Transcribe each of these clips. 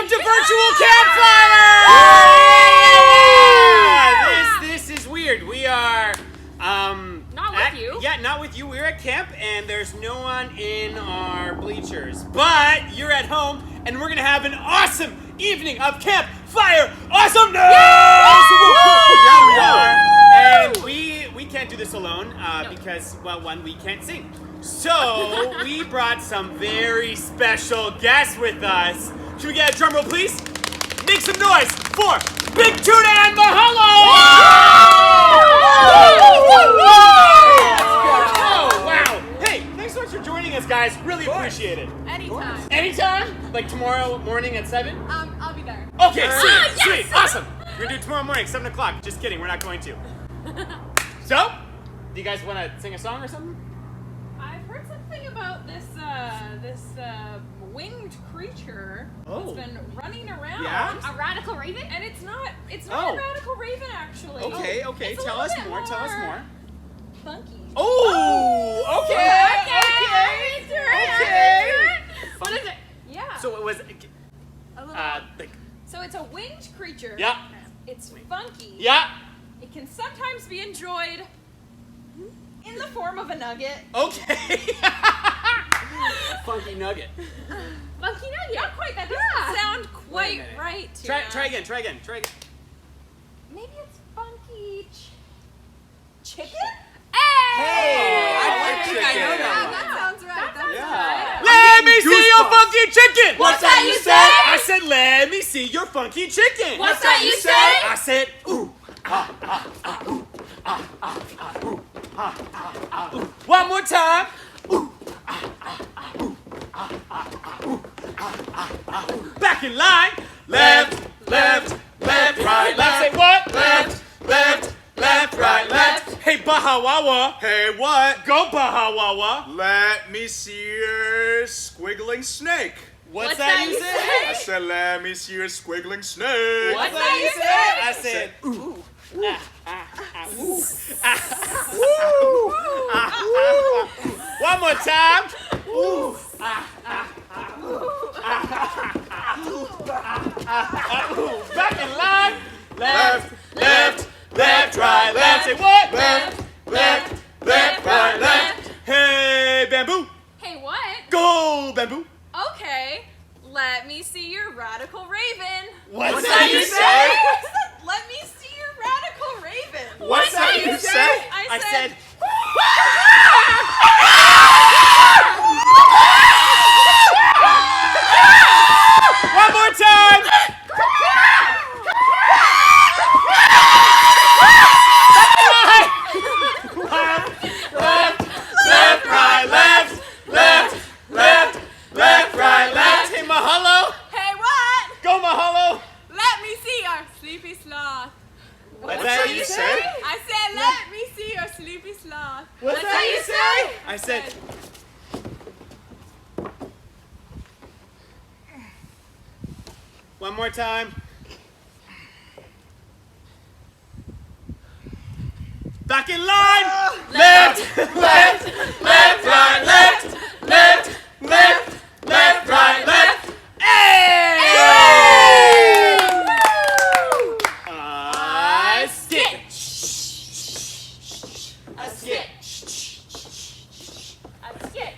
Welcome to Virtual Campfire! This is weird. We are not with you. Yeah, not with you. We're at camp and there's no one in our bleachers. But you're at home and we're gonna have an awesome evening of campfire awesomeness! Yeah, we are. And we can't do this alone because, well, one, we can't sing. So we brought some very special guests with us. Should we get a drum roll, please? Make some noise for Big Tuna and Mahalo! Oh, wow. Hey, thanks so much for joining us, guys. Really appreciate it. Anytime. Anytime? Like tomorrow morning at 7? I'll be there. Okay, sweet, yes! sweet, awesome. We're gonna do it tomorrow morning, 7 o'clock. Just kidding, we're not going to. So, do you guys want to sing a song or something? I've heard something about this winged creature that's been running around. Yeah? A radical raven? And it's not Oh. a radical raven actually. Okay, It's a tell little us bit more, tell us more. Funky. Oh, okay. What is it? Yeah. So it was, A little, like, so it's a winged creature. yeah, It's funky. yeah, It can sometimes be enjoyed in the form of a nugget. okay. Funky nugget. Funky nugget. Not quite. That doesn't sound quite right. Try again. Maybe it's funky chicken? Hey! I think I know that one. That sounds right. That Yeah. Let me see your funky chicken! What's that you say? I said, let me see your funky chicken! What's that you say? I said, ooh. One more time. Back in line. Left, right, left. Say what? Left, right, left. Hey, Bahawawa. Hey, what? Go Bahawawa. Let me see your squiggling snake. What's that you say? I said, let me see your squiggling snake. What's that you say? I said, ooh. One more time. Back in line. Left, right, left. Say what? Left, right, left. Hey, bamboo. Hey, what? Go, bamboo. Okay. Let me see your radical raven. What's that you say? Let me see your radical raven. What's that you say? I said one more time. Left, right, left. Hey, Mahalo. Hey, what? Go, Mahalo. Let me see your sleepy sloth. What's that you say? I said, let me see your sleepy sloth. What's that you say? I said. One more time. Back in line. Left, right, left, right, left. Hey! A skit. A skit. A skit.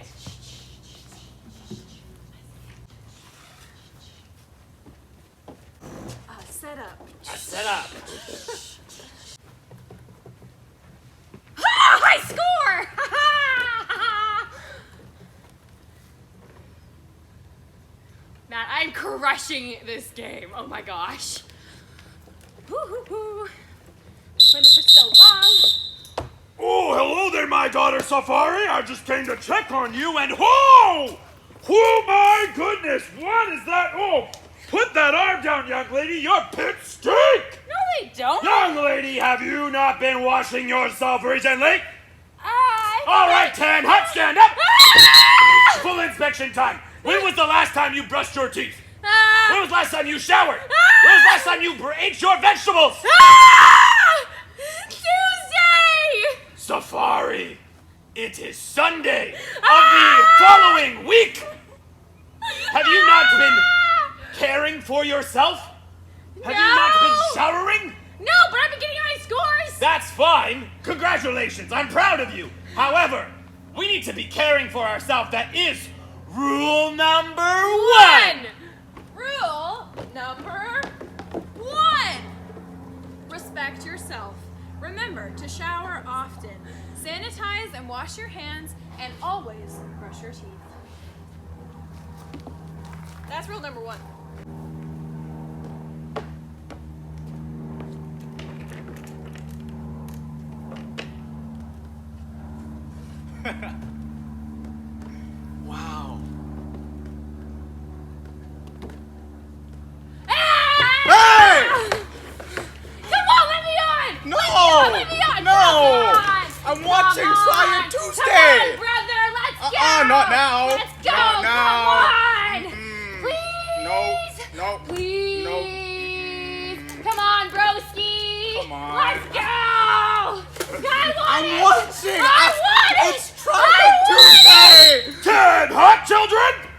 Set up. Set up. I score! Matt, I'm crushing this game. Oh my gosh. Woo-hoo-hoo. Playing this for so long. Oh, hello there, my daughter Safari. I just came to check on you and whoa! Oh my goodness, what is that? Oh, put that arm down, young lady. Your pits stink! No, they don't. Young lady, have you not been washing yourself recently? I... All right, Tan, hot stand up! Full inspection time. When was the last time you brushed your teeth? When was the last time you showered? When was the last time you ate your vegetables? Tuesday! Safari, it is Sunday of the following week. Have you not been caring for yourself? Have you not been showering? No, but I've been getting high scores. That's fine. Congratulations. I'm proud of you. However, we need to be caring for ourselves. That is rule number one. Rule number 1. Respect yourself. Remember to shower often. Sanitize and wash your hands, and always brush your teeth. That's rule number 1. Wow. Ah! Hey! Come on, let me on! No! Let me on! No! Come on! I'm watching Come Try on! It Tuesday! Come on, brother, let's go! Not now. Let's go! Not now. Come on! Mm-mm. Please! No. Please! Come on, broski! Come on. Let's go! I'm watching! I want it! It's Try It Tuesday! 10 hot children?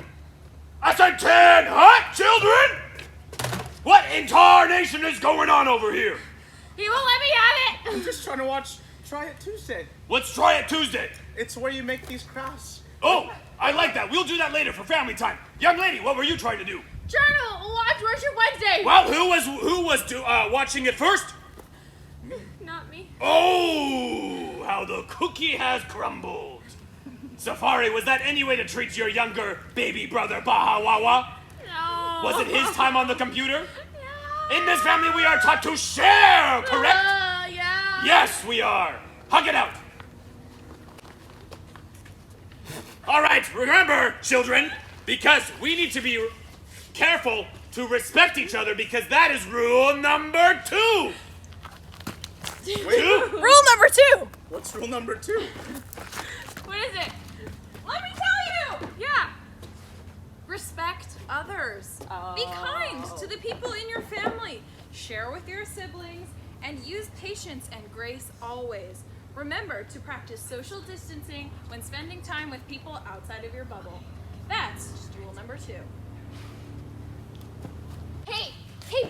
I said 10 hot children? What in tarnation is going on over here? He won't let me have I'm it! just trying to watch Try It Tuesday. Let's try it Tuesday. It's where you make these crafts. Oh, I like that. We'll do that later for family time. Young lady, what were you trying to do? Trying to watch Worship Wednesday! Well, who was watching it first? Not me. Oh, how the cookie has crumbled. Safari, was that any way to treat your younger baby brother, Bahawawa? No. Was it his time on the computer? No. In this family, we are taught to share, correct? Yeah. Yes, we are. Hug it out. All right, remember, children, because we need to be careful to respect each other, because that is rule number 2. Wait, Rule number 2. what's rule number 2? What is it? Let me tell you. Yeah. Respect others. Be kind to the people in your family. Share with your siblings and use patience and grace always. Remember to practice social distancing when spending time with people outside of your bubble. That's rule number 2. Hey,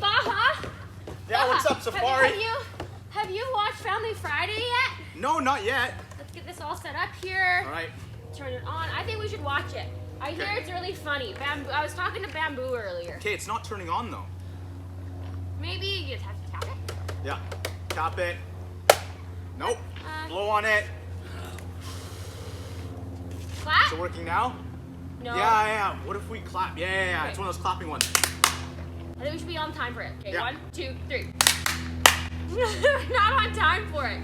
Baha! Yeah, what's up, Safari? Have you watched Family Friday yet? No, not yet. Let's get this all set up here. All right. Turn it on. I think we should watch it. I hear Okay. it's really funny. Bamboo. I was talking to Bamboo earlier. Okay, it's not turning on though. Maybe you just have to tap it. Yeah. Tap it. Nope. Uh, Blow on it. Clap? Is it working now? No. Yeah. What if we clap? Yeah. Okay. It's one of those clapping ones. I think we should be on time for it. Okay, Yeah. 1, 2, 3. Not on time for it.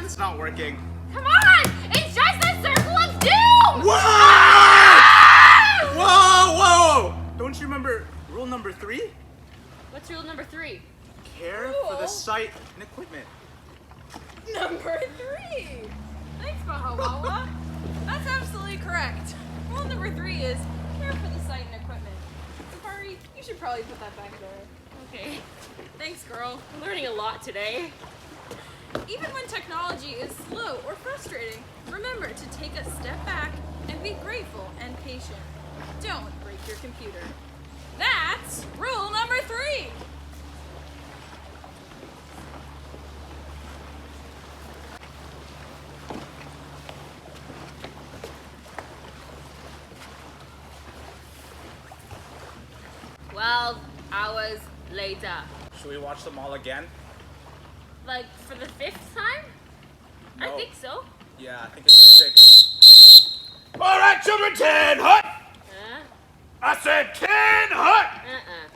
It's not working. Come on! It's just a circle of doom! Whoa! Ah! Whoa! Don't you remember rule number 3? What's rule number 3? Care for the Rule? site and equipment. Number 3. Thanks, Bahawawa. That's absolutely correct. Rule number 3 is care for the site and equipment. Safari, you should probably put that back there. Okay. Thanks, girl. I'm learning a lot today. Even when technology is slow or frustrating, remember to take a step back and be grateful and patient. Don't break your computer. That's rule number 3. Hours later. Should we watch them all again? Like for the 5th time? I No. think so. Yeah, I think it's 6. All right, children, 10 hut. Uh, I said 10 hut.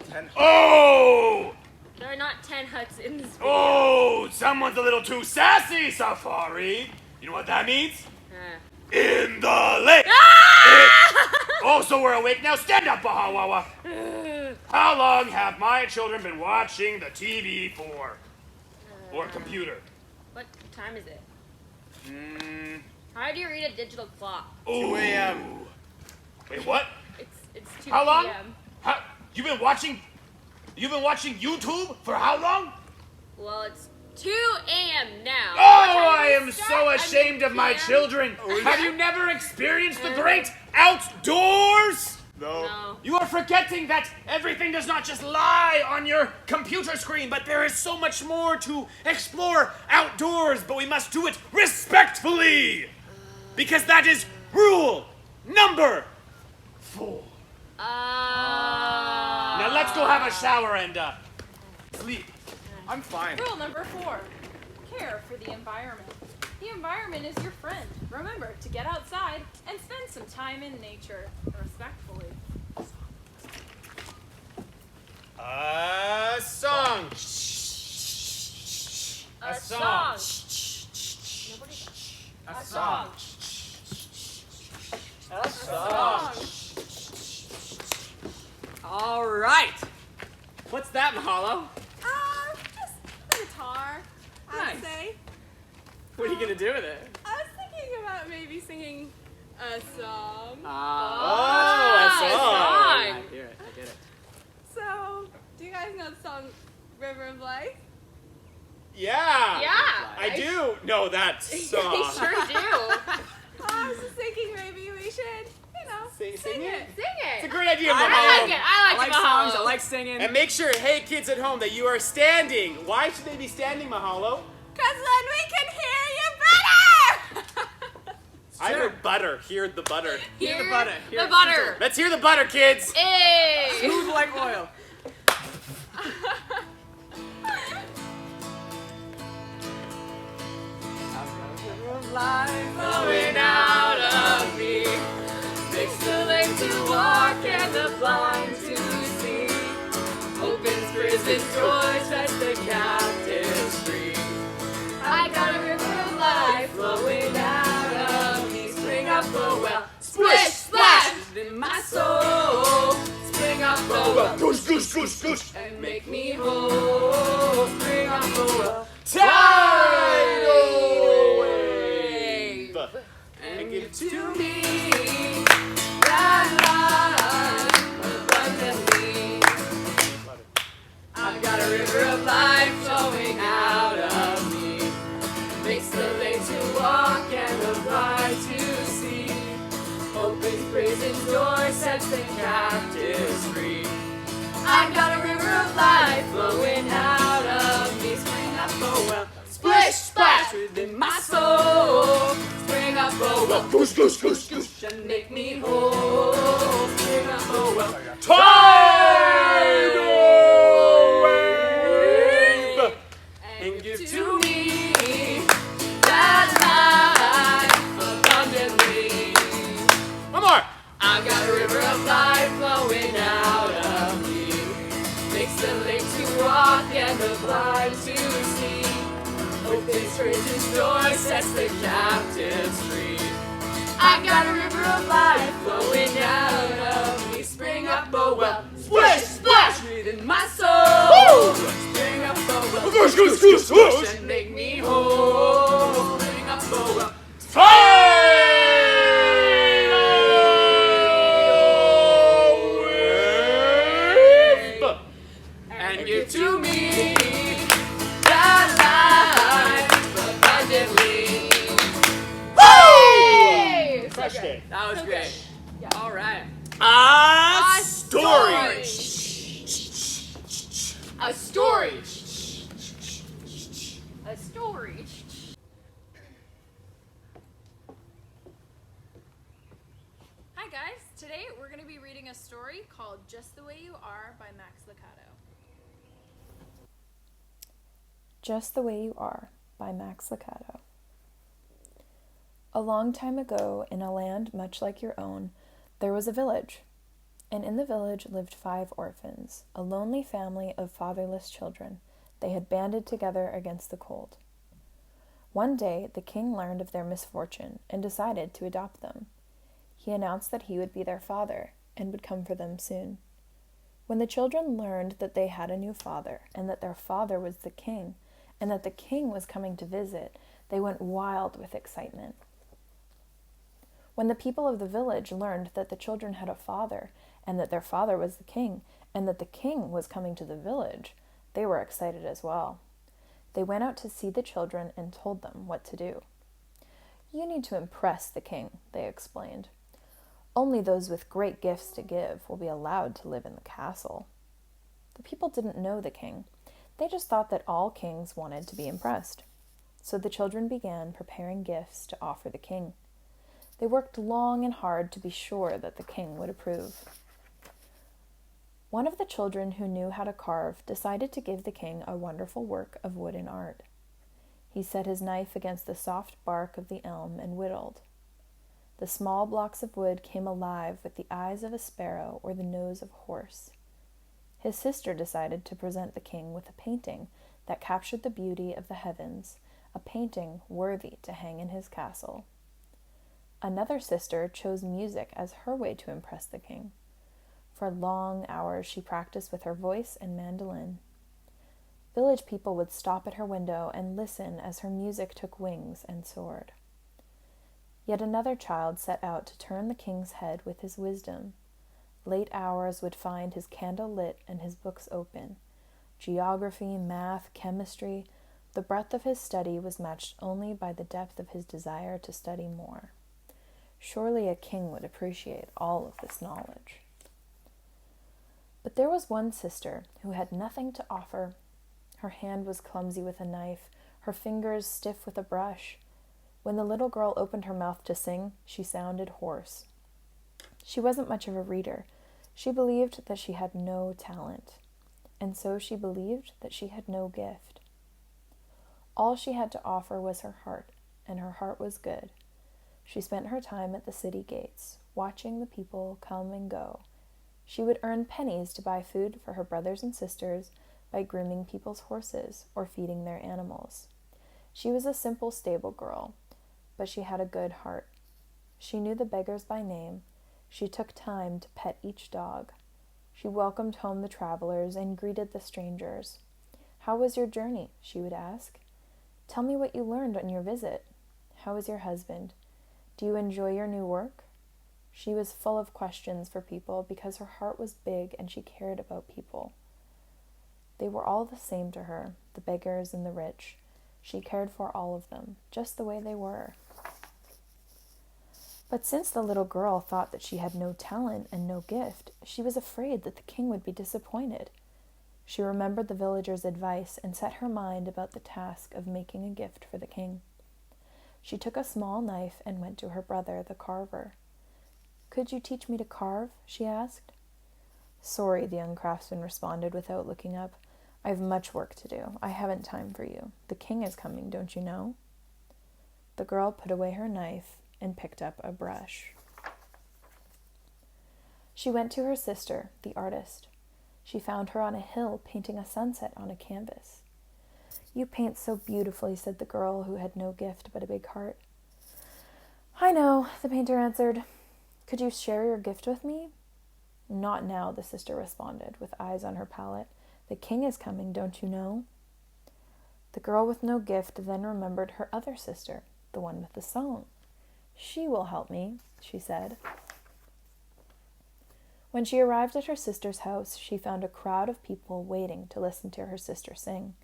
10. Oh, there are not 10 huts in this video. oh, someone's a little too sassy, Safari. You know what that means? In the lake. Oh, so we're awake now. Stand up, Bahawawa. How long have my children been watching the TV for? Or computer? What time is it? How do you read a digital clock? 2 a.m. Wait, what? It's 2 How long? p.m. How, you've been watching YouTube for how long? Well, it's 2 a.m. now. Oh, I am so start? ashamed of my PM? children. Have you never experienced the great outdoors? No. You are forgetting that everything does not just lie on your computer screen, but there is so much more to explore outdoors, but we must do it respectfully. Because that is rule number 4. Now let's go have a shower and sleep. I'm fine. Rule number 4, care for the environment. The environment is your friend. Remember to get outside and spend some time in nature, respectfully. A song. A song. A song. A song. All right. What's that, Mahalo? Just the guitar, I'd Nice. say. What are you gonna do with it? I was thinking about maybe singing a song. A song. I hear it. I get it. So, do you guys know the song River of Life? Yeah. Yeah. I do know that We song. sure do. I was just thinking maybe we should, Sing sing it? it. Sing It's a it. great idea, I Mahalo. like it. I like songs, I Mahalo. like singing. And make sure, hey kids at home, that you are standing. Why should they be standing, Mahalo? Because then we can hear you better! I heard butter. Hear the butter. Hear the butter. Hear The it butter. Let's hear the butter, kids. Hey. Smooth like oil. Flowing out of me makes the lame to walk and the blind to see. Opens prison's doors, sets the captives free. I got a river of life flowing out of me. Spring up a well, splish splash in my soul. Spring up a well, Goose, goose, goose, goose. and make me whole. Spring up a well, Tidal wave. and give to me that life abundantly. I've got a river of life flowing out of me. Makes the lame to walk and the blind to see. Opens prison's door, sets the captives free. I've got a river of life flowing out of me. Spring up a well, splish splash within my soul. Spring up a well, Goose, goose, goose, goose. and make me whole. Spring up a well, Tidal wave. and give to me that life abundantly. One more. I've got a river of life flowing out of me. Makes the lame to walk and the blind to see. Opens prison's door, sets the captives free. I've got a river of life flowing out of me. Spring up a well, splish splash within my soul. Spring up a well, Goose, goose, goose, goose. and make me whole. Spring up a well, Tidal wave. and give to me that life abundantly. Hey. Crushed it. That was great. All right. A story. A story. A story. Hi guys, today we're going to be reading a story called Just the Way You Are by Max Lucado. Just the Way You Are by Max Lucado. A long time ago, in a land much like your own, there was a village. And in the village lived 5 orphans, a lonely family of fatherless children. They had banded together against the cold. One day, the king learned of their misfortune and decided to adopt them. He announced that he would be their father and would come for them soon. When the children learned that they had a new father and that their father was the king and that the king was coming to visit, they went wild with excitement. When the people of the village learned that the children had a father and that their father was the king and that the king was coming to the village, they were excited as well. They went out to see the children and told them what to do. "You need to impress the king," they explained. Only those with great gifts to give will be allowed to live in the castle. The people didn't know the king. They just thought that all kings wanted to be impressed. So the children began preparing gifts to offer the king. They worked long and hard to be sure that the king would approve. One of the children who knew how to carve decided to give the king a wonderful work of wooden art. He set his knife against the soft bark of the elm and whittled. The small blocks of wood came alive with the eyes of a sparrow or the nose of a horse. His sister decided to present the king with a painting that captured the beauty of the heavens, a painting worthy to hang in his castle. Another sister chose music as her way to impress the king. For long hours she practiced with her voice and mandolin. Village people would stop at her window and listen as her music took wings and soared. Yet another child set out to turn the king's head with his wisdom. Late hours would find his candle lit and his books open. Geography, math, chemistry, the breadth of his study was matched only by the depth of his desire to study more. Surely a king would appreciate all of this knowledge. But there was one sister who had nothing to offer. Her hand was clumsy with a knife, her fingers stiff with a brush. When the little girl opened her mouth to sing, she sounded hoarse. She wasn't much of a reader. She believed that she had no talent, and so she believed that she had no gift. All she had to offer was her heart, and her heart was good. She spent her time at the city gates, watching the people come and go. She would earn pennies to buy food for her brothers and sisters by grooming people's horses or feeding their animals. She was a simple stable girl, but she had a good heart. She knew the beggars by name. She took time to pet each dog. She welcomed home the travelers and greeted the strangers. "How was your journey?" she would ask. "Tell me what you learned on your visit. How is your husband? Do you enjoy your new work?" She was full of questions for people because her heart was big and she cared about people. They were all the same to her, the beggars and the rich. She cared for all of them, just the way they were. But since the little girl thought that she had no talent and no gift, she was afraid that the king would be disappointed. She remembered the villagers' advice and set her mind about the task of making a gift for the king. She took a small knife and went to her brother, the carver. "Could you teach me to carve?" she asked. "Sorry," the young craftsman responded without looking up. "I have much work to do. I haven't time for you. The king is coming, don't you know?" The girl put away her knife and picked up a brush. She went to her sister, the artist. She found her on a hill painting a sunset on a canvas. "You paint so beautifully," said the girl who had no gift but a big heart. "I know," the painter answered. "Could you share your gift with me?" "Not now," the sister responded, with eyes on her palette. "The king is coming, don't you know?" The girl with no gift then remembered her other sister, the one with the song. "She will help me," she said. When she arrived at her sister's house, she found a crowd of people waiting to listen to her sister sing.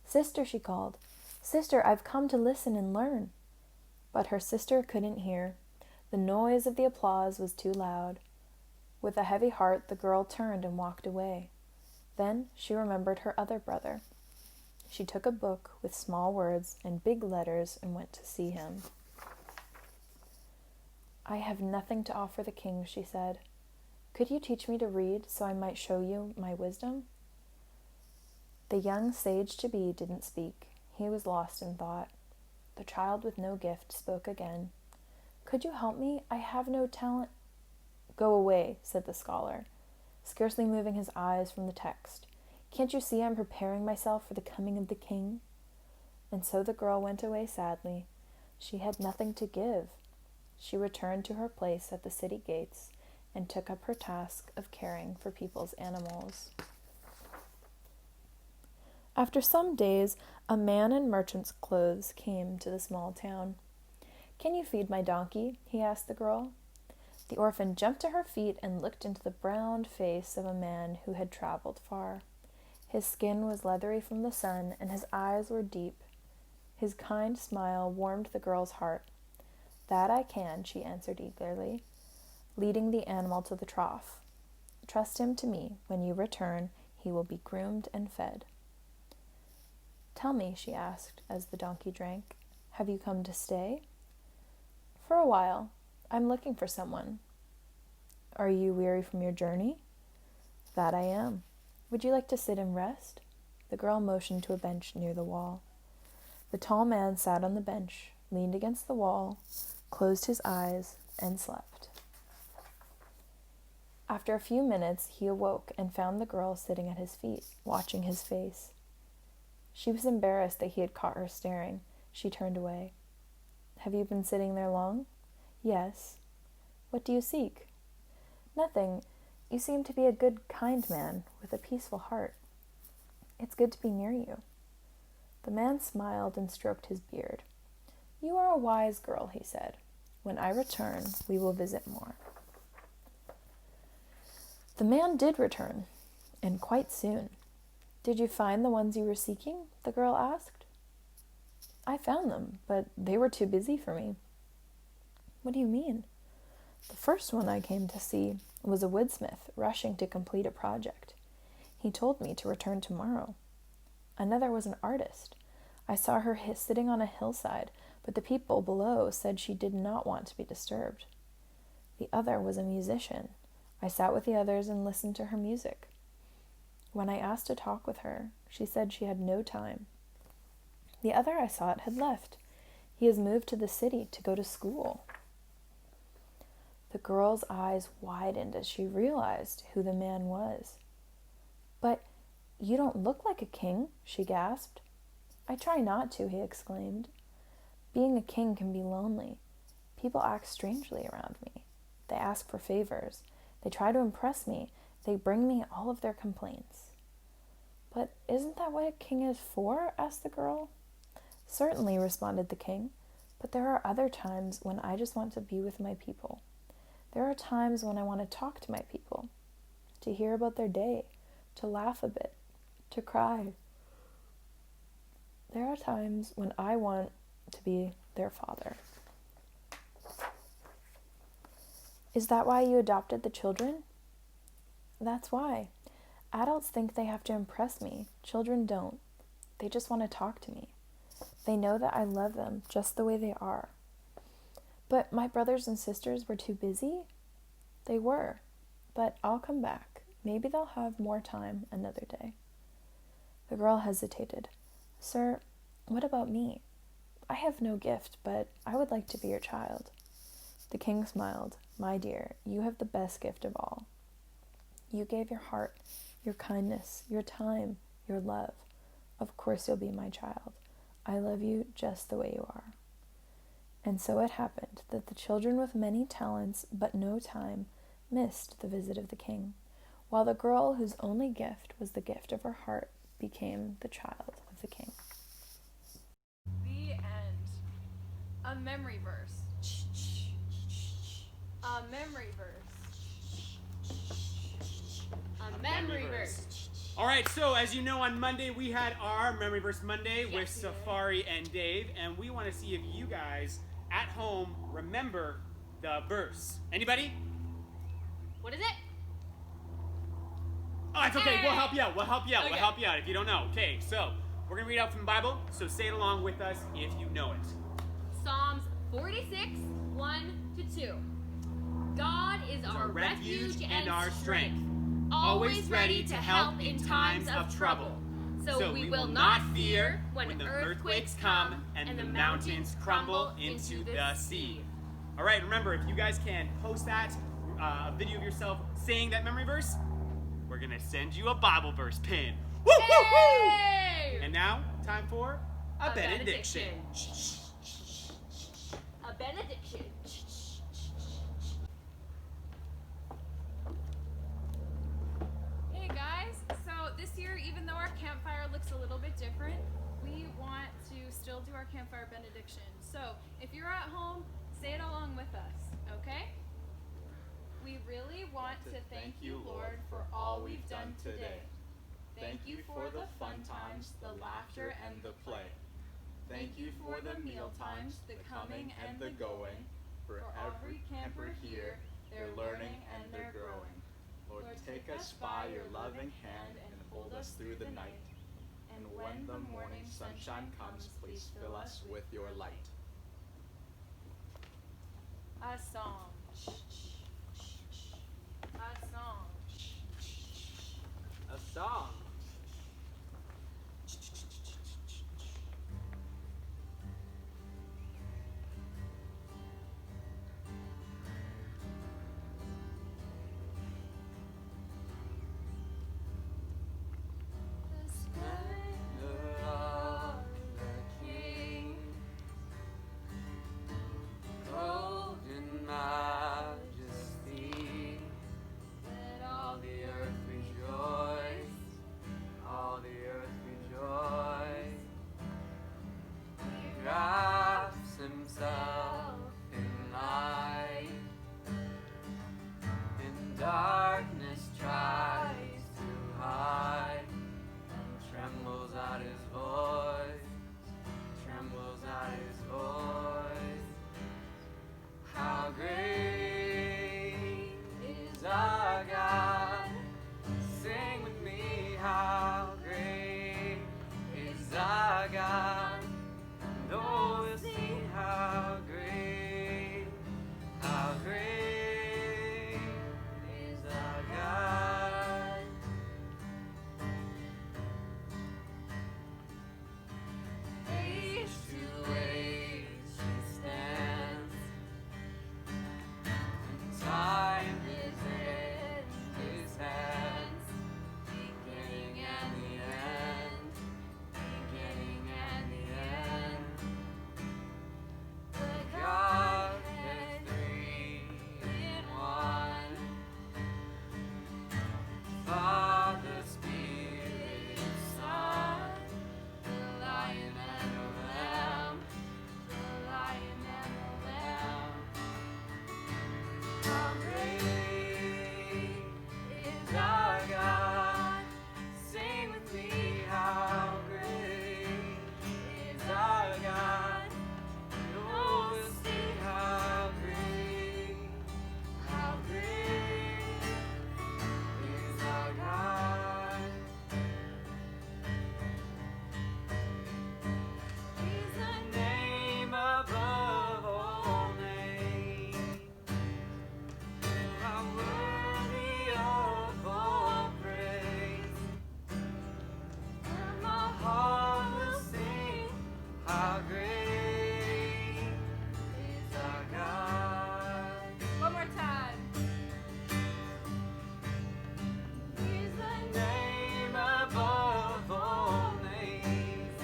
"Sister," she called. "Sister, I've come to listen and learn." But her sister couldn't hear. The noise of the applause was too loud. With a heavy heart, the girl turned and walked away. Then she remembered her other brother. She took a book with small words and big letters and went to see him. "I have nothing to offer the king," she said. "Could you teach me to read so I might show you my wisdom?" The young sage-to-be didn't speak. He was lost in thought. The child with no gift spoke again. "Could you help me? I have no talent." "Go away," said the scholar, scarcely moving his eyes from the text. "Can't you see I'm preparing myself for the coming of the king?" And so the girl went away sadly. She had nothing to give. She returned to her place at the city gates and took up her task of caring for people's animals. After some days, a man in merchant's clothes came to the small town. "Can you feed my donkey?" he asked the girl. The orphan jumped to her feet and looked into the browned face of a man who had traveled far. His skin was leathery from the sun, and his eyes were deep. His kind smile warmed the girl's heart. "That I can," she answered eagerly. leading the animal to the trough. Trust him to me. When you return, he will be groomed and fed. Tell me, she asked as the donkey drank, have you come to stay? For a while. I'm looking for someone. Are you weary from your journey? That I am. Would you like to sit and rest? The girl motioned to a bench near the wall. The tall man sat on the bench, leaned against the wall, closed his eyes, and slept. After a few minutes, he awoke and found the girl sitting at his feet, watching his face. She was embarrassed that he had caught her staring. She turned away. Have you been sitting there long? Yes. What do you seek? Nothing. You seem to be a good, kind man with a peaceful heart. It's good to be near you. The man smiled and stroked his beard. You are a wise girl, he said. When I return, we will visit more. The man did return, and quite soon. Did you find the ones you were seeking? The girl asked. I found them, but they were too busy for me. What do you mean? The first one I came to see was a woodsmith rushing to complete a project. He told me to return tomorrow. Another was an artist. I saw her sitting on a hillside, but the people below said she did not want to be disturbed. The other was a musician. I sat with the others and listened to her music. When I asked to talk with her, she said she had no time. The other I sought had left. He has moved to the city to go to school. The girl's eyes widened as she realized who the man was. But you don't look like a king, she gasped. I try not to, he exclaimed. Being a king can be lonely. People act strangely around me. They ask for favors. They try to impress me. They bring me all of their complaints. But isn't that what a king is for? Asked the girl. Certainly, responded the king. But there are other times when I just want to be with my people. There are times when I want to talk to my people, to hear about their day, to laugh a bit, to cry. There are times when I want to be their father. Is that why you adopted the children? That's why. Adults think they have to impress me. Children don't. They just want to talk to me. They know that I love them just the way they are. But my brothers and sisters were too busy? They were. But I'll come back. Maybe they'll have more time another day. The girl hesitated. Sir, what about me? I have no gift, but I would like to be your child. The king smiled. My dear, you have the best gift of all. You gave your heart, your kindness, your time, your love. Of course you'll be my child. I love you just the way you are. And so it happened that the children with many talents but no time missed the visit of the king, while the girl whose only gift was the gift of her heart became the child of the king. The end. A memory verse. A memory verse. A memory verse. All right, so as you know, on Monday we had our Memory Verse Monday with Yes, we did. Safari and Dave, and we want to see if you guys at home remember the verse. Anybody? What is it? Oh, it's okay. Hey! We'll help you out. We'll help you out. Okay. We'll help you out if you don't know. Okay, so we're gonna read out from the Bible. So say it along with us if you know it. Psalms 46, 1-2. God is our refuge and our strength, always ready to help in times of trouble. So we will not fear when the earthquakes come and the mountains crumble into the sea. All right, remember, if you guys can post that, a video of yourself saying that memory verse, we're gonna send you a Bible verse pin. Woo, woo, woo! Hey! And now, time for a A benediction. A benediction. Hey guys, so this year, even though our campfire looks a little bit different, we want to still do our campfire benediction. So if you're at home, say it along with us, okay? We really want to thank you, Lord, for all we've done today. Thank you for the fun times, the laughter, and the play. Thank you for the meal times, the coming and the going, for every camper here They're learning and they're growing. Lord, take us by your loving hand and hold us through the night. And when the morning sunshine comes, please fill us with your light. A song. A song. A song. Darkness tries to hide and trembles at his voice, trembles at his voice. How great is our God? Sing with me, how great is our God? And oh, we'll see how great is our God. Age to age he stands, and time is in his hands. Beginning and the end, beginning and the end. The Godhead three in one. Father, Spirit, Son, the Lion and the Lamb, the Lion and the Lamb. How great is our God? Sing with me, how great is our God? And oh, we'll see how great is our God. He's the name above all names. How worthy of all praise. And my heart will sing, how great is our God. One more time. He's the name above all names,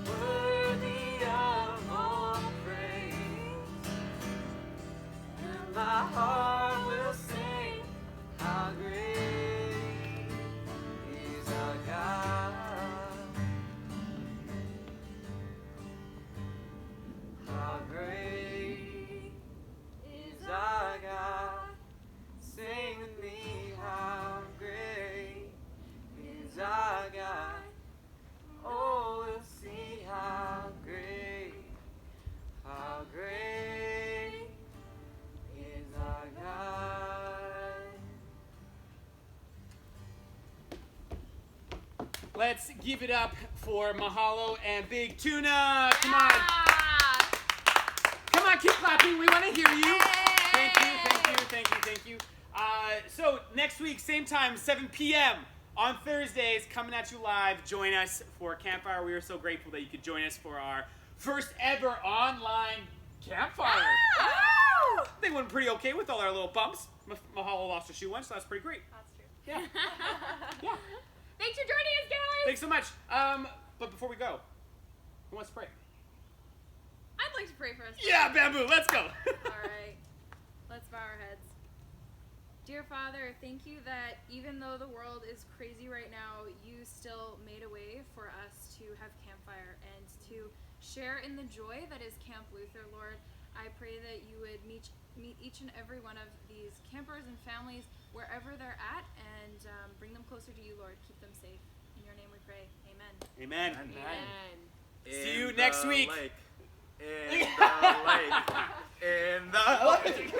worthy of all praise. And my heart will sing, how great is our God. How great is our God? Sing with me, how great is our God? Oh, we'll see how great is our God. Let's give it up for Mahalo and Big Tuna. Come on. Come on, keep clapping. We want to hear you. Thank you. So next week, same time, 7 p.m. on Thursdays, coming at you live. Join us for Campfire. We are so grateful that you could join us for our first ever online Campfire. They went pretty okay with all our little bumps. Mahalo lost a shoe once, so that's pretty great. That's true. Yeah. Thanks for joining us, guys. Thanks so much. But before we go, who wants to pray? I'd like to pray for us. Yeah, Bamboo, let's go. All right. Let's bow our heads. Dear Father, thank you that even though the world is crazy right now, you still made a way for us to have Campfire and to share in the joy that is Camp Luther, Lord. I pray that you would meet each and every one of these campers and families wherever they're at and bring them closer to you, Lord. Keep them safe. In your name we pray. Amen. Amen. Amen. See you next week. Lake. In the lake. In the lake.